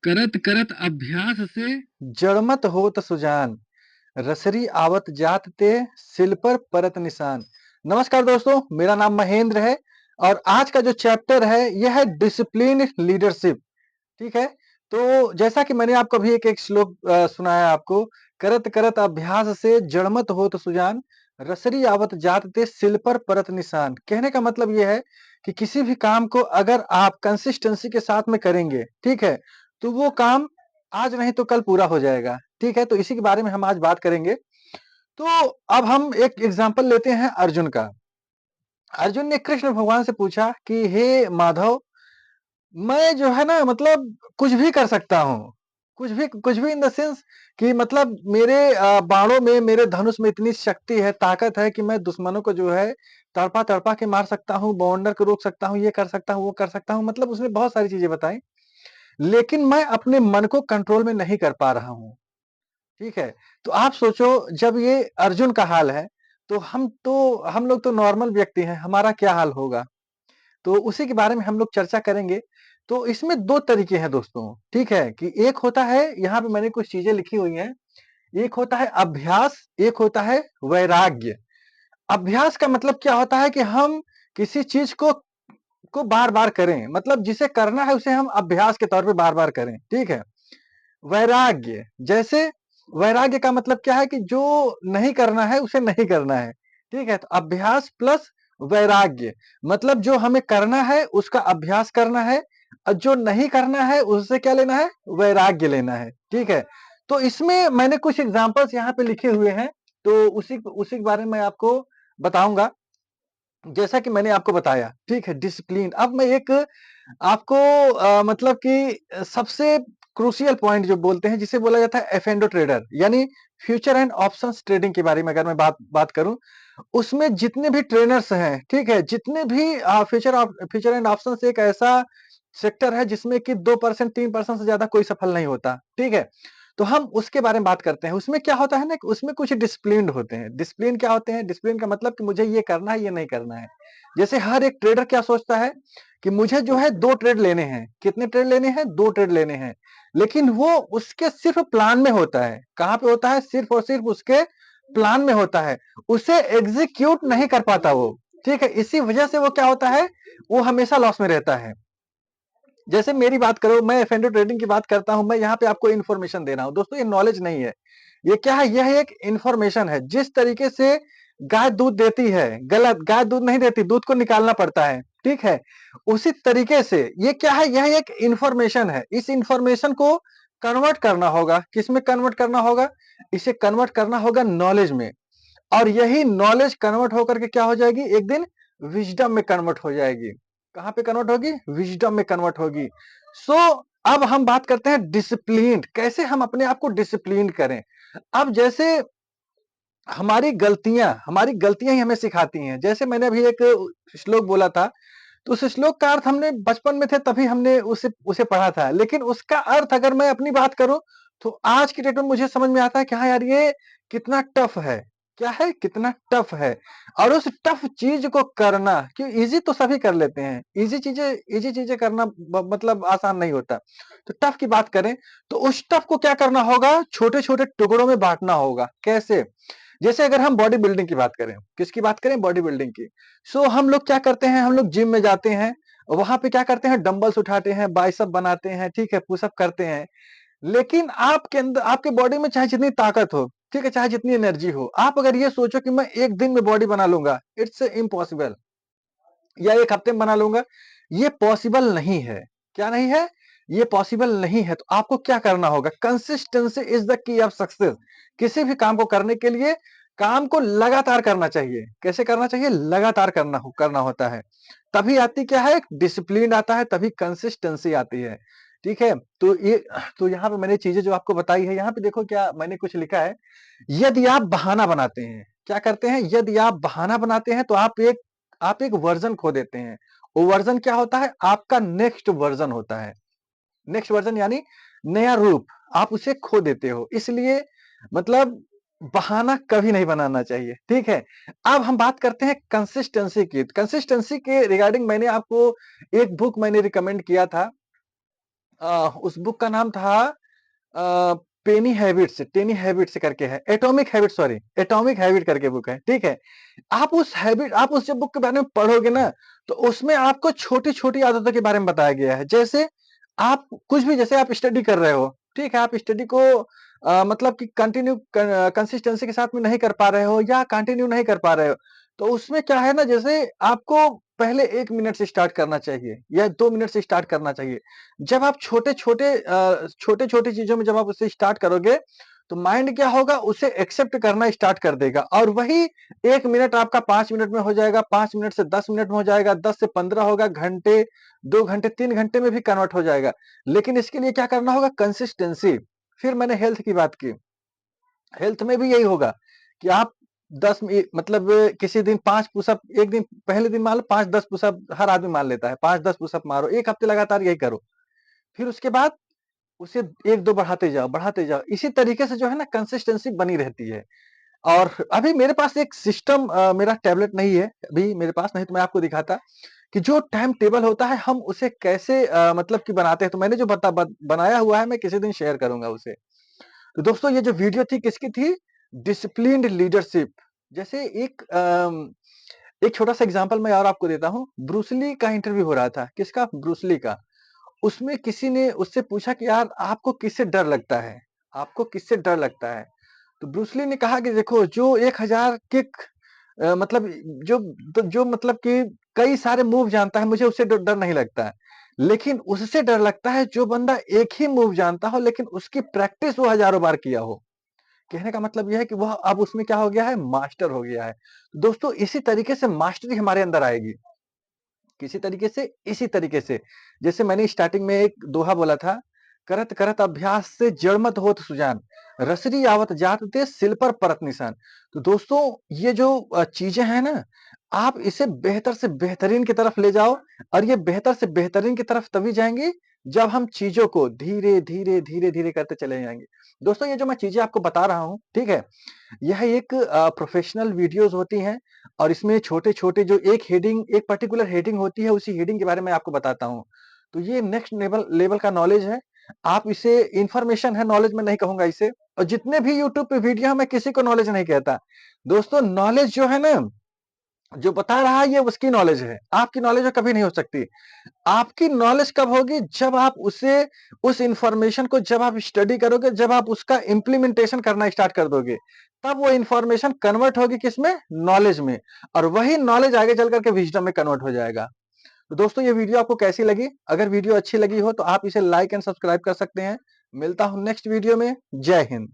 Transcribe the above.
करत करत अभ्यास से जड़मत होत सुजान, रसरी आवत जात ते सिल पर परत निशान। नमस्कार दोस्तों, मेरा नाम महेंद्र है और आज का जो चैप्टर है यह है डिसिप्लिन लीडरशिप। ठीक है? तो जैसा कि मैंने आपको अभी एक श्लोक सुनाया आपको, करत करत अभ्यास से जड़मत होत सुजान, रसरी आवत जात ते सिल पर परत निशान। कहने का मतलब ये है कि किसी भी काम को अगर आप कंसिस्टेंसी के साथ में करेंगे, ठीक है? तो वो काम आज नहीं तो कल पूरा हो जाएगा। ठीक है? तो इसी के बारे में हम आज बात करेंगे। तो अब हम एक एग्जांपल लेते हैं अर्जुन का। अर्जुन ने कृष्ण भगवान से पूछा कि हे माधव, मैं जो है ना मतलब कुछ भी कर सकता हूँ। कुछ भी इन द सेंस कि मतलब मेरे बाणों में, मेरे धनुष में इतनी शक्ति है, ताकत है कि मैं दुश्मनों को जो है तड़पा-तड़पा के मार सकता हूँ, बवंडर को रोक सकता हूँ, ये कर सकता हूँ, वो कर सकता हूँ। मतलब उसने बहुत सारी चीज़ें बताई। लेकिन मैं अपने मन को कंट्रोल में नहीं कर पा रहा हूँ। ठीक है? तो आप सोचो, जब ये अर्जुन का हाल है, तो हम लोग तो नॉर्मल व्यक्ति हैं, हमारा क्या हाल होगा? तो उसी के बारे में हम लोग चर्चा करेंगे। तो इसमें 2 तरीके हैं दोस्तों, ठीक है? कि एक होता है, यहाँ पे मैंने कुछ चीज़ें लिखी हुई हैं, एक होता है अभ्यास, एक होता है वैराग्य। अभ्यास का मतलब क्या होता है कि हम किसी चीज़ को बार-बार करें, मतलब जिसे करना है उसे हम अभ्यास के तौर पे बार-बार करें, ठीक है? वैराग्य, जैसे वैराग्य का मतलब क्या है कि जो नहीं करना है उसे नहीं करना है, ठीक है? तो अभ्यास प्लस वैराग्य, मतलब जो हमें करना है उसका अभ्यास करना है और जो नहीं करना है उससे क्या लेना है? वैराग्य लेना है, ठीक है? तो इसमें मैंने कुछ एग्जांपल्स यहाँ पे लिखे हुए हैं, तो उसी उसी के बारे में मैं आपको बताऊंगा। जैसा कि मैंने आपको बताया, ठीक है? डिसिप्लिन। अब मैं एक आपको मतलब कि सबसे क्रूशियल पॉइंट जो बोलते हैं, जिसे बोला जाता है एफ&ओ ट्रेडर, यानी फ्यूचर एंड ऑप्शंस ट्रेडिंग के बारे में अगर मैं बात बात करूं, उसमें जितने भी ट्रेनर्स हैं, ठीक है? जितने भी फ्यूचर एंड ऑप्शंस एक ऐसा सेक्टर है जिसमें कि 2% 3% से ज्यादा कोई सफल नहीं होता, ठीक है? तो हम उसके बारे में बात करते हैं। उसमें क्या होता है ना कि उसमें कुछ डिसिप्लिन्ड होते हैं। डिसिप्लिन क्या होते हैं? डिसिप्लिन का मतलब कि मुझे ये करना है, ये नहीं करना है। जैसे हर एक ट्रेडर क्या सोचता है कि मुझे जो है 2 ट्रेड लेने हैं। कितने ट्रेड लेने हैं? 2 ट्रेड लेने हैं। लेकिन वो उसके सिर्फ प्लान में होता है। कहाँ पे होता है? सिर्फ और सिर्फ उसके प्लान में होता है। उसे एग्जीक्यूट नहीं कर पाता वो। ठीक है? इसी वजह से वो क्या होता है? वो हमेशा लॉस में रहता है। जैसे मेरी बात करो, मैं एफ&ओ ट्रेडिंग की बात करता हूं, मैं यहाँ पे आपको इन्फॉर्मेशन दे रहा हूं। दोस्तों, ये नॉलेज नहीं है। ये क्या है? यह एक इन्फॉर्मेशन है। जिस तरीके से गाय दूध देती है, गलत, गाय दूध नहीं देती, दूध को निकालना पड़ता है, ठीक है? उसी तरीके से ये क्या है? यह एक इन्फॉर्मेशन है। इस इन्फॉर्मेशन को कन्वर्ट करना होगा। किसमें कन्वर्ट करना होगा? इसे कन्वर्ट करना होगा नॉलेज में। और यही नॉलेज कन्वर्ट होकर के क्या हो जाएगी? एक दिन विजडम में कन्वर्ट हो जाएगी। कहां पे कन्वर्ट होगी? विजडम में कन्वर्ट होगी। सो अब हम बात करते हैं डिसिप्लिन, कैसे हम अपने आप को डिसिप्लिन करें। अब जैसे हमारी गलतियां ही हमें सिखाती हैं। जैसे मैंने अभी एक श्लोक बोला था, तो उस श्लोक का अर्थ हमने बचपन में थे तभी हमने उसे उसे पढ़ा था। लेकिन उसका अर्थ अगर मैं अपनी बात करूं, तो आज की डेट में मुझे समझ में आता है कि हाँ यार, ये कितना टफ है। क्या है? कितना टफ है। और उस टफ चीज को करना, क्यों? इजी तो सभी कर लेते हैं। इजी चीजें करना मतलब आसान नहीं होता। तो टफ की बात करें, तो उस टफ को क्या करना होगा? छोटे छोटे टुकड़ों में बांटना होगा। कैसे? जैसे अगर हम बॉडी बिल्डिंग की बात करें, किसकी बात करें? बॉडी बिल्डिंग की। सो हम लोग क्या करते हैं? हम लोग जिम में जाते हैं, वहां पे क्या करते हैं? डंबल्स उठाते हैं, बाइसेप बनाते हैं, ठीक है? पुशअप करते हैं। लेकिन आपके अंदर, आपके बॉडी में चाहे जितनी ताकत हो, ठीक है, चाहे जितनी एनर्जी हो, आप अगर ये सोचो कि मैं एक दिन में बॉडी बना लूंगा, इट्स इम्पॉसिबल। या एक हफ्ते में बना लूंगा, ये पॉसिबल नहीं है। क्या नहीं है? ये पॉसिबल नहीं है। तो आपको क्या करना होगा? Consistency is the key of success. किसी भी काम को करने के लिए काम को लगातार करना चाहिए। कैसे करना चाहिए? लगातार करना होता है। तभी आती क्या है? डिसिप्लिन आता है, तभी कंसिस्टेंसी आती है। ठीक है? तो यहाँ पे मैंने चीजें जो आपको बताई है, यहाँ पे देखो क्या मैंने कुछ लिखा है। यदि आप बहाना बनाते हैं, क्या करते हैं? यदि आप बहाना बनाते हैं तो आप एक वर्जन खो देते हैं। वो वर्जन क्या होता है? आपका नेक्स्ट वर्जन होता है। नेक्स्ट वर्जन यानी नया रूप, आप उसे खो देते हो। इसलिए मतलब बहाना कभी नहीं बनाना चाहिए, ठीक है? अब हम बात करते हैं कंसिस्टेंसी की। कंसिस्टेंसी के रिगार्डिंग मैंने आपको एक बुक मैंने रिकमेंड किया था, उस बुक का नाम था टेनी हैबिट्स करके है, एटॉमिक हैबिट करके बुक है, ठीक है। आप उस जब बुक के बारे में पढ़ोगे ना, तो उसमें आपको छोटी छोटी आदतों के बारे में बताया गया है। जैसे आप कुछ भी, जैसे आप स्टडी कर रहे हो, ठीक है, आप स्टडी को मतलब कि कंसिस्टेंसी के साथ में नहीं कर पा रहे हो या कंटिन्यू नहीं कर पा रहे हो, तो उसमें क्या है ना, जैसे आपको पहले 1 मिनट से स्टार्ट करना चाहिए या 2 मिनट से स्टार्ट करना चाहिए। जब आप छोटे-छोटे चीज़ों में जब आप उसे स्टार्ट करोगे, तो माइंड क्या होगा, उसे एक्सेप्ट करना स्टार्ट कर देगा और वही 1 मिनट आपका 5 मिनट में हो जाएगा, 5 मिनट से 10 मिनट में हो जाएगा, 10 से 15 होगा, घंटे, 2 घंटे, 3 घंटे में भी कन्वर्ट हो जाएगा। लेकिन इसके लिए क्या करना होगा, कंसिस्टेंसी। फिर मैंने हेल्थ की बात की। हेल्थ में भी यही होगा कि आप 10 मतलब किसी दिन 5 पुशअप, एक दिन पहले दिन मान लो 5-10 पुशअप हर आदमी मान लेता है, 5-10 पुशअप मारो, 1 हफ्ते लगातार यही करो। फिर उसके बाद उसे 1-2 बढ़ाते जाओ। इसी तरीके से जो है ना कंसिस्टेंसी बनी रहती है। और अभी मेरे पास एक सिस्टम, मेरा टैबलेट नहीं है अभी मेरे पास, नहीं तो मैं आपको दिखाता कि जो टाइम टेबल होता है हम उसे कैसे मतलब कि बनाते हैं। तो मैंने जो बनाया हुआ है, मैं किसी दिन शेयर करूँगा उसे। तो दोस्तों ये जो वीडियो थी किसकी थी? Disciplined leadership. जैसे एक छोटा-सा एग्ज़ाम्पल मैं और आपको देता हूँ। ब्रूस ली का इंटरव्यू हो रहा था। किसका? ब्रूस ली का। उसमें किसी ने उससे पूछा कि यार आपको किससे डर लगता है? आपको किससे डर लगता है? तो ब्रूस ली ने कहा कि देखो, जो 1000 किक मतलब जो मतलब कि कई सारे मूव जानता है, मुझे उससे डर डर नहीं लगता है। लेकिन उससे डर लगता है जो बंदा एक ही मूव जानता हो लेकिन उसकी प्रैक्टिस वो हज़ारों बार किया हो। कहने का मतलब ये है कि वह अब उसमें क्या हो गया है? मास्टर हो गया है। दोस्तों इसी तरीके से मास्टरी हमारे अंदर आएगी। किसी तरीके से, इसी तरीके से। जैसे मैंने स्टार्टिंग में एक दोहा बोला था, करत करत अभ्यास से जड़ मत होत सुजान, रसरी आवत जात ते सिल पर परत निशान। तो दोस्तों ये जो चीजें हैं ना, आप इसे बेहतर से बेहतरीन की तरफ ले जाओ और ये बेहतर से बेहतरीन की तरफ तभी जाएंगे जब हम चीजों को धीरे धीरे धीरे धीरे करते चले जाएंगे। दोस्तों ये जो मैं चीजें आपको बता रहा हूँ, ठीक है, यह एक प्रोफेशनल वीडियोज़ होती हैं और इसमें छोटे-छोटे जो एक पर्टिकुलर हेडिंग होती है, उसी हेडिंग के बारे में आपको बताता हूँ। तो ये नेक्स्ट लेवल लेवल का नॉलेज है। आप इसे इन्फॉर्मेशन है, नॉलेज मैं नहीं कहूँगा इसे। और जितने भी यूट्यूब पे वीडियो हैं, मैं किसी को नॉलेज नहीं कहता। दोस्तों नॉलेज जो है ना, जो बता रहा है ये उसकी नॉलेज है, आपकी नॉलेज वो कभी नहीं हो सकती। आपकी नॉलेज कब होगी? जब आप उस इंफॉर्मेशन को जब आप स्टडी करोगे, जब आप उसका इम्प्लीमेंटेशन करना स्टार्ट कर दोगे, तब वो इंफॉर्मेशन कन्वर्ट होगी किसमें? नॉलेज में। और वही नॉलेज आगे चल करके विज़डम में कन्वर्ट हो जाएगा। तो दोस्तों ये वीडियो आपको कैसी लगी? अगर वीडियो अच्छी लगी हो तो आप इसे लाइक एंड सब्सक्राइब कर सकते हैं। मिलता हूँ नेक्स्ट वीडियो में। जय हिंद।